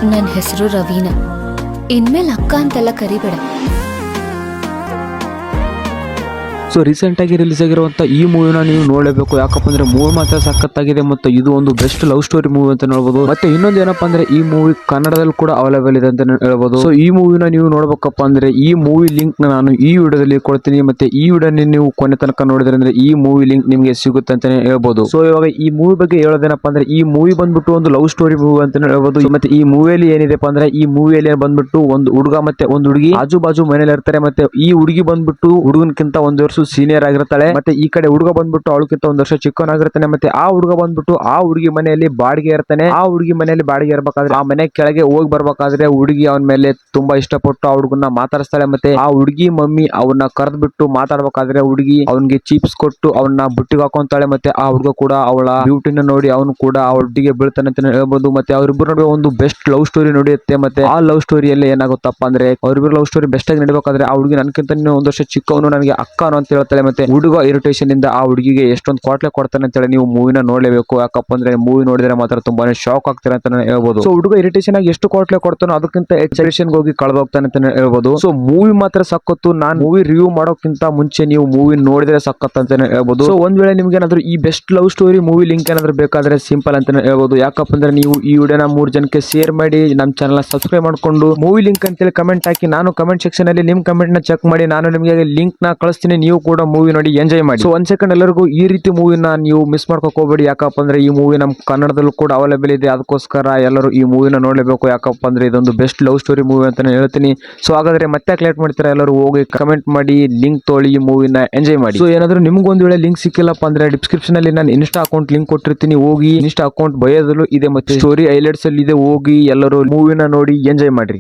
ನನ್ನ ಹೆಸರು ರವೀನಾ. ಇನ್ಮೇಲೆ ಅಕ್ಕ ಅಂತೆಲ್ಲ ಕರಿಬೇಡ. ಸೊ ರೀಸೆಂಟ್ ಆಗಿ ರಿಲೀಸ್ ಆಗಿರುವಂತ ಈ ಮೂವಿನ ನೀವು ನೋಡಲೇಬೇಕು. ಯಾಕಪ್ಪ ಅಂದ್ರೆ ಮೂವಿ ಮಾತ್ರ ಸಖತ್ತಾಗಿದೆ ಮತ್ತು ಇದು ಒಂದು ಬೆಸ್ಟ್ ಲವ್ ಸ್ಟೋರಿ ಮೂವಿ ಅಂತ ಹೇಳ್ಬೋದು. ಮತ್ತೆ ಇನ್ನೊಂದು ಏನಪ್ಪಾ ಅಂದ್ರೆ ಈ ಮೂವಿ ಕನ್ನಡದಲ್ಲಿ ಕೂಡ ಅವೈಲೇಬಲ್ ಇದೆ ಅಂತ ಹೇಳ್ಬೋದು. ಸೊ ಈ ಮೂವಿನ ನೀವು ನೋಡ್ಬೇಕಪ್ಪ ಅಂದ್ರೆ ಈ ಮೂವಿ ಲಿಂಕ್ ನಾನು ಈ ವಿಡಿಯೋದಲ್ಲಿ ಕೊಡ್ತೀನಿ. ಮತ್ತೆ ಈ ವಿಡಿಯೋನ ನೀವು ಕೊನೆ ತನಕ ನೋಡಿದ್ರೆ ಅಂದ್ರೆ ಈ ಮೂವಿ ಲಿಂಕ್ ನಿಮಗೆ ಸಿಗುತ್ತೆ ಅಂತಾನೆ ಹೇಳ್ಬೋದು. ಸೊ ಇವಾಗ ಈ ಮೂವಿ ಬಗ್ಗೆ ಹೇಳೋದೇನಪ್ಪ ಅಂದ್ರೆ ಈ ಮೂವಿ ಬಂದ್ಬಿಟ್ಟು ಒಂದು ಲವ್ ಸ್ಟೋರಿ ಮೂವಿ ಅಂತ ಹೇಳ್ಬೋದು. ಮತ್ತೆ ಈ ಮೂವಿಯಲ್ಲಿ ಏನಿದೆಪ್ಪ ಅಂದ್ರೆ ಈ ಮೂವಿಯಲ್ಲಿ ಬಂದ್ಬಿಟ್ಟು ಒಂದು ಹುಡುಗ ಮತ್ತೆ ಒಂದು ಹುಡುಗಿ ಆಜು ಬಾಜು ಮನೇಲಿ ಇರ್ತಾರೆ. ಮತ್ತೆ ಈ ಹುಡುಗಿ ಬಂದ್ಬಿಟ್ಟು ಹುಡುಗನ್ಕಿಂತ ಒಂದು ವರ್ಷ ಸೀನಿಯರ್ ಆಗಿರ್ತಾಳೆ. ಮತ್ತೆ ಈ ಕಡೆ ಹುಡುಗ ಬಂದ್ಬಿಟ್ಟು ಅವಳಕ್ಕಿಂತ ಒಂದು ವರ್ಷ ಚಿಕ್ಕವನಾಗಿರ್ತಾನೆ. ಮತ್ತೆ ಆ ಹುಡುಗ ಬಂದ್ಬಿಟ್ಟು ಆ ಹುಡುಗಿ ಮನೆಯಲ್ಲಿ ಬಾಡಿಗೆ ಇರ್ತಾನೆ. ಆ ಹುಡುಗಿ ಮನೆಯಲ್ಲಿ ಬಾಡಿಗೆ ಇರ್ಬೇಕಾದ್ರೆ ಆ ಮನೆ ಕೆಳಗೆ ಹೋಗಿ ಬರ್ಬೇಕಾದ್ರೆ ಹುಡುಗಿ ಅವನ ಮೇಲೆ ತುಂಬಾ ಇಷ್ಟಪಟ್ಟು ಆ ಹುಡುಗನ್ನ ಮಾತಾಡಿಸ್ತಾಳೆ. ಮತ್ತೆ ಆ ಹುಡುಗಿ ಮಮ್ಮಿ ಅವನ್ನ ಕರೆದ್ಬಿಟ್ಟು ಮಾತಾಡ್ಬೇಕಾದ್ರೆ ಹುಡುಗಿ ಅವನಿಗೆ ಚೀಪ್ಸ್ ಕೊಟ್ಟು ಅವನ್ನ ಬುಟ್ಟಿಗೆ ಹಾಕೊಂತಾಳೆ. ಮತ್ತೆ ಆ ಹುಡುಗ ಕೂಡ ಅವಳ ಬ್ಯೂಟಿನ ನೋಡಿ ಅವನು ಕೂಡ ಆ ಹುಡುಗಿಗೆ ಬೀಳ್ತಾನೆ ಅಂತ ಹೇಳ್ಬೋದು. ಮತ್ತೆ ಅವರಿಬ್ಬರು ನಡುವೆ ಒಂದು ಬೆಸ್ಟ್ ಲವ್ ಸ್ಟೋರಿ ನಡೆಯುತ್ತೆ. ಮತ್ತೆ ಆ ಲವ್ ಸ್ಟೋರಿಯಲ್ಲಿ ಏನಾಗುತ್ತಪ್ಪ ಅಂದ್ರೆ ಅವರಿಬ್ಬರು ಲವ್ ಸ್ಟೋರಿ ಬೆಸ್ಟ್ ಆಗಿ ನಡಿಬೇಕಾದ್ರೆ ಆ ಹುಡುಗಿ ನನ್ಕಿಂತ ಒಂದು ವರ್ಷ ಚಿಕ್ಕವನು, ನನಗೆ ಅಕ್ಕನು ಅಂತ ಹೇಳ್ತಾಳೆ. ಮತ್ತೆ ಹುಡುಗ ಇರಿಟೇಷನ್ ಇಂದ ಆ ಹುಡುಗಿಗೆ ಎಷ್ಟೊಂದು ಕ್ವಾಟ್ಲೆ ಕೊಡ್ತಾನೆ ಅಂತ ಹೇಳಿ ನೀವು ಮೂವಿನ ನೋಡ್ಲೇಬೇಕು. ಯಾಕಪ್ಪ ಅಂದ್ರೆ ಮೂವಿ ನೋಡಿದ್ರೆ ಮಾತ್ರ ತುಂಬಾನೇ ಶಾಕ್ ಆಗ್ತಾರೆ ಅಂತ ಹೇಳ್ಬೋದು. ಸೊ ಹುಡುಗ ಇರಿಟೇಷನ್ ಆಗಿ ಎಷ್ಟು ಕ್ವಾಟ್ಲೆ ಕೊಡ್ತಾನೋ ಅದಕ್ಕಿಂತ ಎಕ್ಸ್ಪ್ರೆಷನ್ ಹೋಗಿ ಕಳೆದೋಗ್ತಾನೆ ಅಂತ ಹೇಳ್ಬೋದು. ಸೊ ಮೂವಿ ಮಾತ್ರ ಸಖತ್ತು. ನಾನು ಮೂವಿ ರಿವ್ಯೂ ಮಾಡೋಕ್ಕಿಂತ ಮುಂಚೆ ನೀವು ಮೂವಿ ನೋಡಿದ್ರೆ ಸಖತ್ ಅಂತ ಹೇಳ್ಬೋದು. ಸೊ ಒಂದ್ ವೇಳೆ ನಿಮ್ಗೆ ಏನಾದ್ರು ಈ best love story movie link ಏನಾದ್ರು ಬೇಕಾದ್ರೆ ಸಿಂಪಲ್ ಅಂತ ಹೇಳ್ಬೋದು. ಯಾಕಪ್ಪ ಅಂದ್ರೆ ನೀವು ಈ ವಿಡಿಯೋನ 3 ಜನಕ್ಕೆ ಶೇರ್ ಮಾಡಿ ನಮ್ಮ ಚಾನಲ್ ಸಬ್ಸ್ಕ್ರೈಬ್ ಮಾಡ್ಕೊಂಡು ಮೂವಿ ಲಿಂಕ್ ಅಂತೇಳಿ ಕಮೆಂಟ್ ಹಾಕಿ, ನಾನು ಕಮೆಂಟ್ ಸೆಕ್ಷನ್ ಅಲ್ಲಿ ನಿಮ್ ಕಮೆಂಟ್ ನ ಚೆಕ್ ಮಾಡಿ ನಾನು ನಿಮಗೆ ಲಿಂಕ್ ನ ಕಳಿಸ್ತೀನಿ. ನೀವು ಕೂಡ ಮೂವಿ ನೋಡಿ ಎಂಜಾಯ್ ಮಾಡಿ. ಸೊ 1 ಸೆಕೆಂಡ್ ಎಲ್ಲರಿಗೂ ಈ ರೀತಿ ಮೂವಿನ ನೀವು ಮಿಸ್ ಮಾಡ್ಕೋಕ್ ಹೋಗ್ಬೇಡಿ. ಯಾಕಪ್ಪ ಅಂದ್ರೆ ಈ ಮೂವಿ ನಮ್ ಕನ್ನಡದಲ್ಲೂ ಕೂಡ ಅವೈಲೇಬಲ್ ಇದೆ. ಅದಕ್ಕೋಸ್ಕರ ಎಲ್ಲರೂ ಈ ಮೂವಿನ ನೋಡ್ಲೇಬೇಕು. ಯಾಕಪ್ಪ ಅಂದ್ರೆ ಇದೊಂದು ಬೆಸ್ಟ್ ಲವ್ ಸ್ಟೋರಿ ಮೂವಿ ಅಂತ ಹೇಳ್ತೀನಿ. ಸೊ ಹಾಗಾದ್ರೆ ಮತ್ತೆ ಲೇಟ್ ಮಾಡ್ತೀರಾ, ಎಲ್ಲರೂ ಹೋಗಿ ಕಮೆಂಟ್ ಮಾಡಿ ಲಿಂಕ್ ತೊಳಿ ಈ ಮೂವಿನ ಎಂಜಾಯ್ ಮಾಡಿ. ಸೊ ಏನಾದ್ರು ನಿಮ್ಗೊಂದು ವೇಳೆ ಲಿಂಕ್ ಸಿಕ್ಕಿಲ್ಲಪ್ಪ ಅಂದ್ರೆ ಡಿಸ್ಕ್ರಿಪ್ಷನ್ ಅಲ್ಲಿ ನಾನು ಇನ್ಸ್ಟಾ ಅಕೌಂಟ್ ಲಿಂಕ್ ಕೊಟ್ಟಿರ್ತೀನಿ. ಹೋಗಿ ಇನ್ಸ್ಟಾ ಅಕೌಂಟ್ ಬಯೋದಲ್ಲೂ ಇದೆ ಮತ್ತೆ ಸ್ಟೋರಿ ಹೈಲೈಟ್ಸ್ ಅಲ್ಲಿ ಇದೆ. ಹೋಗಿ ಎಲ್ಲರೂ ಮೂವಿನ ನೋಡಿ ಎಂಜಾಯ್ ಮಾಡ್ರಿ.